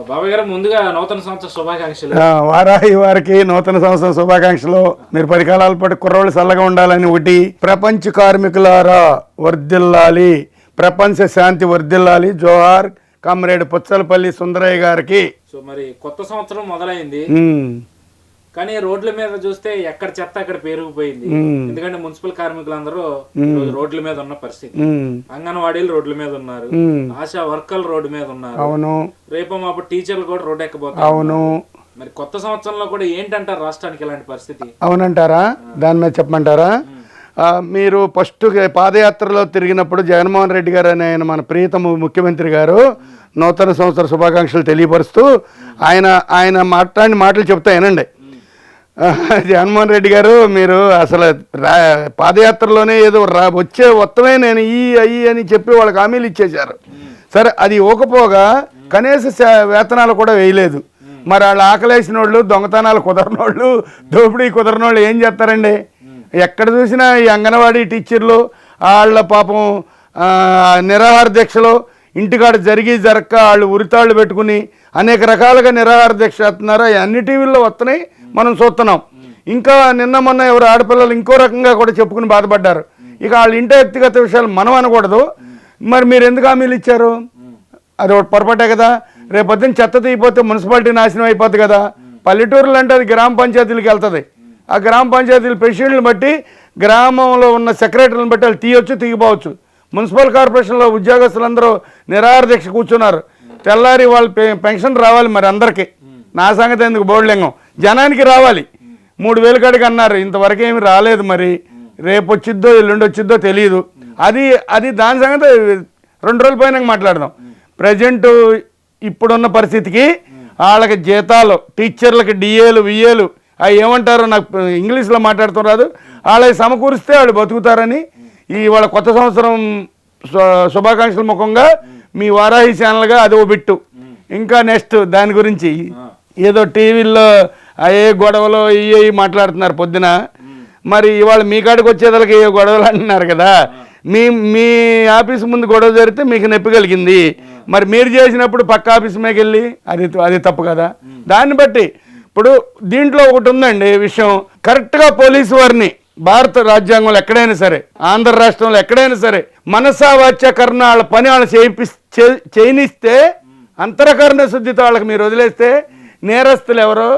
బాబాయ్ గారు ముందుగా నూతన సంవత్సర శుభాకాంక్షలు. వారాహి వారికి నూతన సంవత్సరం శుభాకాంక్షలు. మీరు 10 కాలాల పాటు కుర్రోళ్ళు చల్లగా ఉండాలని ఒకటి. ప్రపంచ కార్మికులారా వర్ధిల్లాలి, ప్రపంచ శాంతి వర్ధిల్లాలి. జోహార్ కామ్రేడ్ పుచ్చలపల్లి సుందరయ్య గారికి. సో మరి కొత్త సంవత్సరం మొదలైంది, కానీ రోడ్ల మీద చూస్తే ఎక్కడ చెత్త అక్కడ పేరుకుపోయింది. ఎందుకంటే మున్సిపల్ కార్మికులందరూ రోడ్ల మీద ఉన్న పరిస్థితి. అంగన్వాడీలు రోడ్ల మీద ఉన్నారు, ఆశా వర్కర్లు రోడ్డు మీద ఉన్నారు. అవును, రేపు మాపు టీచర్లు కూడా రోడ్డు ఎక్కబోతారు. అవును. మరి కొత్త సంవత్సరంలో కూడా ఏంటంటారు రాష్ట్రానికి ఇలాంటి పరిస్థితి? అవునంటారా? దాని మీద చెప్పమంటారా? మీరు ఫస్ట్ పాదయాత్రలో తిరిగినప్పుడు జగన్మోహన్ రెడ్డి గారు అనే ఆయన మన ప్రియతమ ముఖ్యమంత్రి గారు నూతన సంవత్సర శుభాకాంక్షలు తెలియపరుస్తూ ఆయన మాట్లాడిన మాటలు చెప్తా వినండి. జగన్మోహన్ రెడ్డి గారు, మీరు అసలు పాదయాత్రలోనే ఏదో వచ్చే మొత్తమే నేను అయ్యి అని చెప్పి వాళ్ళకి హామీలు ఇచ్చేశారు. సరే, అది ఇవ్వకపోగా కనీస వేతనాలు కూడా వేయలేదు. మరి వాళ్ళు ఆకలేసిన వాళ్ళు, దొంగతనాలు కుదరనోళ్ళు, దోపిడీ కుదరనోళ్ళు ఏం చేస్తారండి? ఎక్కడ చూసినా ఈ అంగన్వాడీ టీచర్లు వాళ్ళ పాపం నిరాహార దీక్షలు ఇంటికాడ జరక్క వాళ్ళు ఉరితాళ్ళు పెట్టుకుని అనేక రకాలుగా నిరాహార దీక్ష చేస్తున్నారు. అన్ని టీవీల్లో వస్తున్నాయి, మనం చూస్తున్నాం. ఇంకా నిన్న మొన్న ఎవరు ఆడపిల్లలు ఇంకో రకంగా కూడా చెప్పుకుని బాధపడ్డారు. ఇక వాళ్ళ ఇంటి వ్యక్తిగత విషయాలు మనం అనకూడదు. మరి మీరు ఎందుకు హామీలు ఇచ్చారు? అది ఒకటి పొరపాటే కదా. రేపొద్దున చెత్త తీయపోతే మున్సిపాలిటీ నాశనం అయిపోతుంది కదా. పల్లెటూరులు అంటే అది గ్రామ పంచాయతీలకు వెళ్తుంది. ఆ గ్రామ పంచాయతీల ప్రెసిడెంట్ని బట్టి, గ్రామంలో ఉన్న సెక్రటరీలను బట్టి వాళ్ళు తీయొచ్చు, తీగిపోవచ్చు. మున్సిపల్ కార్పొరేషన్లో ఉద్యోగస్తులందరూ నిరాహార దీక్ష కూర్చున్నారు. తెల్లారి వాళ్ళు పెన్షన్ రావాలి మరి అందరికీ. నా సంగతి ఎందుకు బోర్డులింగం, జనానికి రావాలి. 3000 కాడికి అన్నారు, ఇంతవరకు ఏమి రాలేదు. మరి రేపు వచ్చిద్దో ఎల్లుండి వచ్చిద్దో తెలియదు. అది దాని సంగతి 2 రోజుల పైన మాట్లాడదాం. ప్రజెంట్ ఇప్పుడున్న పరిస్థితికి వాళ్ళకి జీతాలు, టీచర్లకి డిఏలు విఏలు అవి ఏమంటారో నాకు ఇంగ్లీష్లో మాట్లాడుతూ రాదు. వాళ్ళకి సమకూరిస్తే వాళ్ళు బతుకుతారని వాళ్ళ కొత్త సంవత్సరం శుభాకాంక్షల ముఖంగా మీ వారాహి ఛానల్గా అదో బిట్టు. ఇంకా నెక్స్ట్ దాని గురించి ఏదో టీవీల్లో ఏ గొడవలు ఇవి మాట్లాడుతున్నారు పొద్దున. మరి ఇవాళ మీ కాడికి వచ్చేదానికి ఏ గొడవలు అంటున్నారు కదా. మీ ఆఫీస్ ముందు గొడవ జరిగితే మీకు నొప్పి కలిగింది. మరి మీరు చేసినప్పుడు పక్క ఆఫీస్ మీదకి వెళ్ళి అది తప్పు కదా. దాన్ని బట్టి ఇప్పుడు దీంట్లో ఒకటి ఉందండి విషయం. కరెక్ట్గా పోలీసు వారిని భారత రాజ్యాంగంలో ఎక్కడైనా సరే, ఆంధ్ర రాష్ట్రంలో ఎక్కడైనా సరే, మనసా వాచ్య కర్ణ వాళ్ళ పని వాళ్ళు చేయనిస్తే, అంతరకరణ శుద్ధితో వాళ్ళకి మీరు వదిలేస్తే నేరస్తులు ఎవరో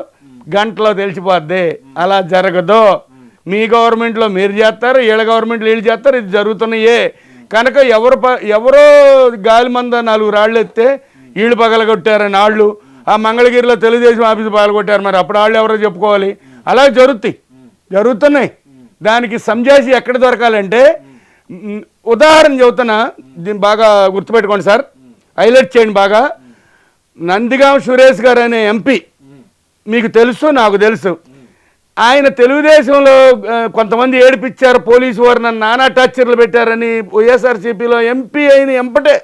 గంటలో తెలిసిపోద్ది. అలా జరగదు. మీ గవర్నమెంట్లో మీరు చేస్తారు, వీళ్ళ గవర్నమెంట్లో వీళ్ళు చేస్తారు. ఇది జరుగుతున్నాయే కనుక ఎవరో గాలి మంద 4 రాళ్ళు ఎత్తే వీళ్ళు పగలగొట్టారని వాళ్ళు ఆ మంగళగిరిలో తెలుగుదేశం ఆఫీసు పగలగొట్టారు. మరి అప్పుడు వాళ్ళు ఎవరో చెప్పుకోవాలి. అలా జరుగుతున్నాయి. దానికి సంజాసి ఎక్కడ దొరకాలంటే, ఉదాహరణ చెబుతున్నా, దీన్ని బాగా గుర్తుపెట్టుకోండి సార్, హైలైట్ చేయండి బాగా. నందిగాం సురేష్ గారు అనే ఎంపీ మీకు తెలుసు, నాకు తెలుసు. ఆయన తెలుగుదేశంలో కొంతమంది ఏడిపించారు, పోలీసు వారు నన్ను నానా టార్చర్లు పెట్టారని వైఎస్ఆర్సీపీలో ఎంపీ అయిన ఎంపటే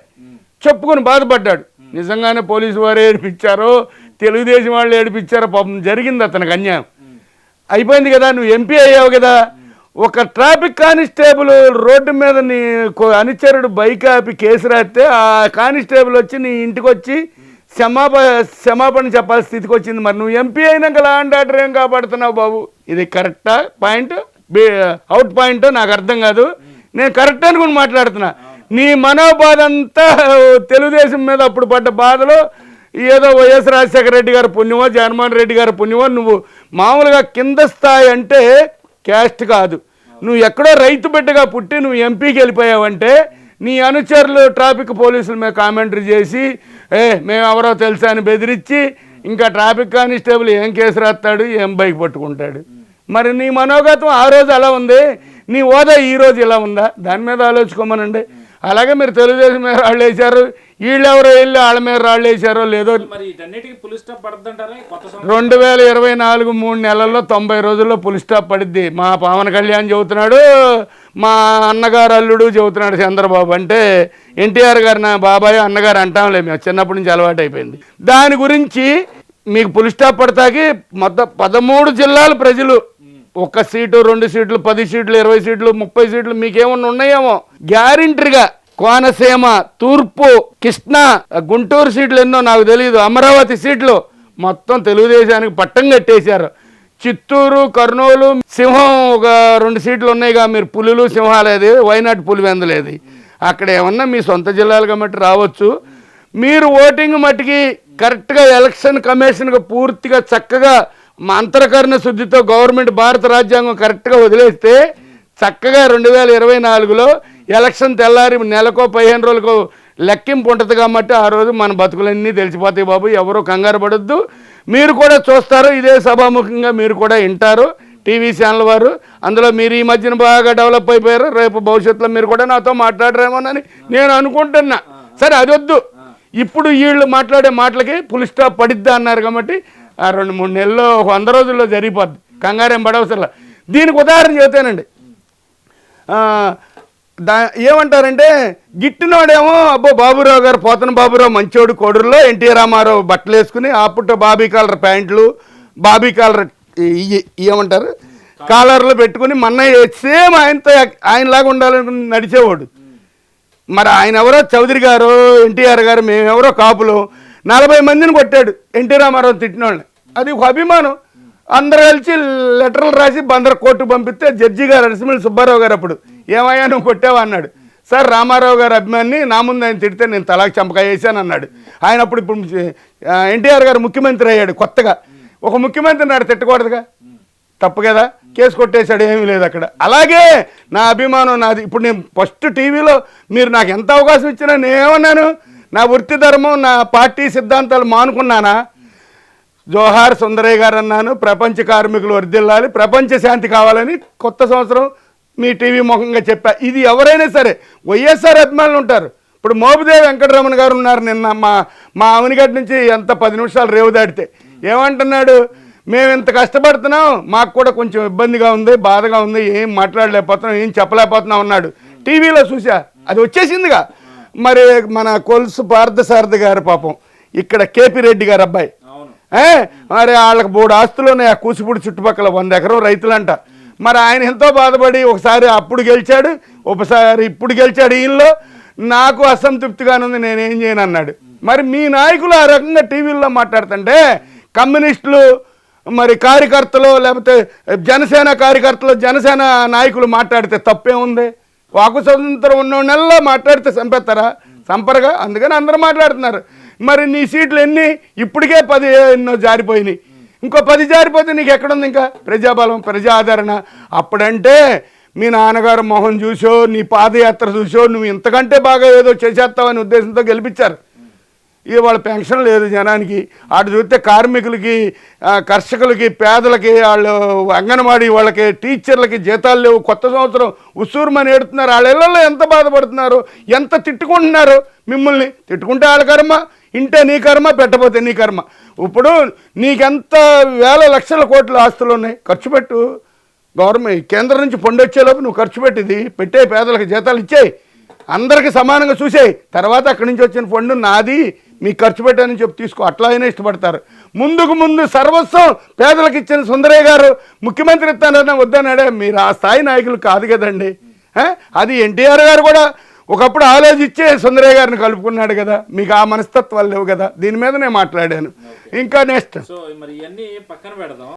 చెప్పుకొని బాధపడ్డాడు. నిజంగానే పోలీసు వారు ఏడిపించారో తెలుగుదేశం వాళ్ళు ఏడిపించారో పాపం జరిగింది అతనికి అన్యాయం. అయిపోయింది కదా, నువ్వు ఎంపీ అయ్యావు కదా. ఒక ట్రాఫిక్ కానిస్టేబుల్ రోడ్డు మీద నీ అనుచరుడు బైక్ ఆపి కేసు రాస్తే ఆ కానిస్టేబుల్ వచ్చి నీ ఇంటికి వచ్చి క్షమాపణ చెప్పాల్సిన స్థితికి వచ్చింది. మరి నువ్వు ఎంపీ అయినాక లా అండ్ ఆర్డర్ ఏం కాపాడుతున్నావు బాబు? ఇది కరెక్టా పాయింట్, అవుట్ పాయింట్ నాకు అర్థం కాదు. నేను కరెక్ట్ అనుకుని మాట్లాడుతున్నా. నీ మనోబాధ అంతా తెలుగుదేశం మీద అప్పుడు పడ్డ బాధలో ఏదో వైఎస్ రాజశేఖర రెడ్డి గారు పుణ్యమో, జగన్మోహన్ రెడ్డి గారు పుణ్యమో, నువ్వు మామూలుగా కింద స్థాయి అంటే క్యాస్ట్ కాదు, నువ్వు ఎక్కడో రైతు బిడ్డగా పుట్టి నువ్వు ఎంపీకి వెళ్ళిపోయావంటే నీ అనుచరులు ట్రాఫిక్ పోలీసుల మీద కామెంటరీ చేసి మేము ఎవరో తెలుసా అని బెదిరించి ఇంకా ట్రాఫిక్ కానిస్టేబుల్ ఏం కేసు రాస్తాడు, ఏం బైక్ పట్టుకుంటాడు. మరి నీ మనోగతం ఆ రోజు అలా ఉంది, నీ హోదా ఈ రోజు ఇలా ఉందా? దాని మీద ఆలోచుకోమనండి. అలాగే మీరు తెలుగుదేశం మీద రాళ్ళు వేశారు, వీళ్ళెవరో వెళ్ళి వాళ్ళ మీద రాళ్ళు వేశారో లేదో. 2024 3 నెలల్లో 90 రోజుల్లో పులి స్టాప్ పడిద్ది. మా పవన్ కళ్యాణ్ చెబుతున్నాడు, మా అన్నగారు అల్లుడు చెబుతున్నాడు చంద్రబాబు. అంటే ఎన్టీఆర్ గారు నా బాబాయ్ అన్నగారు అంటాంలే, మేము చిన్నప్పటి నుంచి అలవాటు అయిపోయింది. దాని గురించి మీకు పులి స్టాప్ పడతాకి మొత్తం 13 జిల్లాల ప్రజలు 1 సీటు 2 సీట్లు 10 సీట్లు 20 సీట్లు 30 సీట్లు మీకేమన్నా ఉన్నాయేమో గ్యారెంటీగా కోనసీమ, తూర్పు, కృష్ణా, గుంటూరు సీట్లు ఎన్నో నాకు తెలియదు, అమరావతి సీట్లు మొత్తం తెలుగుదేశానికి పట్టం కట్టేశారు. చిత్తూరు, కర్నూలు, సింహం ఒక 2 సీట్లు ఉన్నాయిగా, మీరు పులులు సింహాలేది, వైనాట్ పులివెందులేది, అక్కడ ఏమన్నా మీ సొంత జిల్లాలు కాబట్టి రావచ్చు. మీరు ఓటింగ్ మట్టికి కరెక్ట్గా ఎలక్షన్ కమిషన్గా పూర్తిగా చక్కగా అంతరకరణ శుద్ధితో గవర్నమెంట్ భారత రాజ్యాంగం కరెక్ట్గా వదిలేస్తే చక్కగా 2024లో ఎలక్షన్ తెల్లారి నెలకో 15 రోజులకో లెక్కింపు ఉంటుంది కాబట్టి ఆ రోజు మన బతుకులన్నీ తెలిసిపోతాయి బాబు. ఎవరో కంగారు పడొద్దు. మీరు కూడా చూస్తారు, ఇదే సభాముఖంగా మీరు కూడా వింటారు టీవీ ఛానల్ వారు. అందులో మీరు ఈ మధ్యన బాగా డెవలప్ అయిపోయారు, రేపు భవిష్యత్తులో మీరు కూడా నాతో మాట్లాడరేమోనని నేను అనుకుంటున్నా. సరే అది వద్దు, ఇప్పుడు వీళ్ళు మాట్లాడే మాటలకి ఫుల్ స్టాప్ పడిద్దా అన్నారు కాబట్టి ఆ 2-3 నెలల్లో 100 రోజుల్లో జరిగిపోద్ది, కంగారేం పడవసరలా. దీనికి ఉదాహరణ చెబుతానండి. ఏమంటారంటే గిట్టినోడేమో అబ్బో బాబురావు గారు, పోతన బాబురావు మంచోడు, కోడూరులో ఎన్టీ రామారావు బట్టలు వేసుకుని ఆ పుట్ట బాబీ కాలర్ ప్యాంట్లు, బాబీ కాలర్ ఏమంటారు కాలర్లు పెట్టుకుని మన్నయ్య సేమ్ ఆయనతో ఆయనలాగా ఉండాలని నడిచేవాడు. మరి ఆయన ఎవరో చౌదరి గారు, ఎన్టీఆర్ గారు, మేమెవరో కాపులు 40 మందిని కొట్టాడు ఎన్టీ రామారావు తిట్టినోళ్ళని. అది ఒక అభిమానం. అందరు కలిసి లెటర్లు రాసి బందరు కోర్టు పంపిస్తే జడ్జి గారు అరిసిమల్లి సుబ్బారావు గారు అప్పుడు ఏమయ్యా నువ్వు కొట్టావా అన్నాడు. సార్ రామారావు గారు అభిమాని, నా ముందు ఆయన తిడితే నేను తలాకి చంపకాయ వేసాను అన్నాడు. ఆయన అప్పుడు ఇప్పుడు ఎన్టీఆర్ గారు ముఖ్యమంత్రి అయ్యాడు కొత్తగా. ఒక ముఖ్యమంత్రి నాడు తిట్టకూడదుగా, తప్పు కదా, కేసు కొట్టేశాడు, ఏమీ లేదు అక్కడ. అలాగే నా అభిమానం నాది. ఇప్పుడు నేను ఫస్ట్ టీవీలో మీరు నాకు ఎంత అవకాశం ఇచ్చినా నేనేమన్నాను, నా వృత్తి ధర్మం నా పార్టీ సిద్ధాంతాలు మానుకున్నానా? జోహార్ సుందరయ్య గారు అన్నాను, ప్రపంచ కార్మికులు వర్ధిల్లాలి, ప్రపంచ శాంతి కావాలని కొత్త సంవత్సరం మీ టీవీ ముఖంగా చెప్పా. ఇది ఎవరైనా సరే వైఎస్ఆర్ అభిమానులు ఉంటారు. ఇప్పుడు మోపిదేవి వెంకటరమణ గారు ఉన్నారు. నిన్న మా అవనిగడ్డ నుంచి ఎంత 10 నిమిషాలు రేవు దాటితే ఏమంటున్నాడు, మేము ఇంత కష్టపడుతున్నాం, మాకు కూడా కొంచెం ఇబ్బందిగా ఉంది, బాధగా ఉంది, ఏం మాట్లాడలేకపోతున్నాం, ఏం చెప్పలేకపోతున్నాం అన్నాడు. టీవీలో చూసా, అది వచ్చేసిందిగా. మరి మన కొలుసు పార్థసారథి గారు పాపం ఇక్కడ కేపీ రెడ్డి గారు అబ్బాయి, మరి వాళ్ళకి 3 ఆస్తులు ఉన్నాయి ఆ కూచిపూడి చుట్టుపక్కల, 100 ఎకరం రైతులంట. మరి ఆయన ఎంతో బాధపడి ఒకసారి అప్పుడు గెలిచాడు, ఒకసారి ఇప్పుడు గెలిచాడు. ఈయనలో నాకు అసంతృప్తిగానుంది, నేనేం చేయను అన్నాడు. మరి మీ నాయకులు ఆ రకంగా టీవీల్లో మాట్లాడుతుంటే కమ్యూనిస్టులు మరి కార్యకర్తలు లేకపోతే జనసేన కార్యకర్తలు జనసేన నాయకులు మాట్లాడితే తప్పే ఉంది? వాకు స్వతంత్రం ఉన్న నెలలో మాట్లాడితే చంపేస్తారా? చంపరుగా. అందుకని అందరూ మాట్లాడుతున్నారు. మరి నీ సీట్లు ఎన్ని? ఇప్పటికే 10 ఎన్నో జారిపోయినాయి, ఇంకో 10 జారిపోతే నీకు ఎక్కడుంది ఇంకా ప్రజాబలం, ప్రజా ఆదరణ? అప్పుడంటే మీ నాన్నగారు మొహం చూసో నీ పాదయాత్ర చూసో నువ్వు ఇంతకంటే బాగా ఏదో చేసేస్తావనే ఉద్దేశంతో గెలిపించారు. ఇవాళ పెన్షన్ లేదు జనానికి. అటు చూస్తే కార్మికులకి, కర్షకులకి, పేదలకి, వాళ్ళు అంగన్వాడీ వాళ్ళకి, టీచర్లకి జీతాలు లేవు. కొత్త సంవత్సరం ఉసూరుమని ఏడుతున్నారు. వాళ్ళ ఇళ్లలో ఎంత బాధపడుతున్నారు, ఎంత తిట్టుకుంటున్నారు. మిమ్మల్ని తిట్టుకుంటే వాళ్ళ కర్మ, ఇంటే నీ కర్మ, పెట్టపోతే నీ కర్మ. ఇప్పుడు నీకెంత వేల లక్షల కోట్ల ఆస్తులు ఉన్నాయి, ఖర్చు పెట్టు. గవర్నమెంట్ కేంద్రం నుంచి ఫండ్ వచ్చేలోపు నువ్వు ఖర్చు పెట్టింది పెట్టే, పేదలకు జీతాలు ఇచ్చేయి, అందరికీ సమానంగా చూసేయి. తర్వాత అక్కడి నుంచి వచ్చిన ఫండ్ నాది, మీకు ఖర్చు పెట్టానని చెప్పి తీసుకో. అట్లా అయినా ఇష్టపడతారు. ముందు సర్వస్వం పేదలకు ఇచ్చిన సుందరయ్య గారు ముఖ్యమంత్రి ఇస్తానన్నా వద్దన్నాడే. మీరు ఆ స్థాయి నాయకులు కాదు కదండి. అది ఎన్టీఆర్ గారు కూడా ఒకప్పుడు ఆలోచించే సుందరయ్య గారిని కలుపుకున్నాడు కదా. మీకు ఆ మనస్తత్వాలు లేవు కదా. దీని మీద నేను మాట్లాడాను. ఇంకా నెక్స్ట్ సో మరి ఇవన్నీ పక్కన పెడదాం.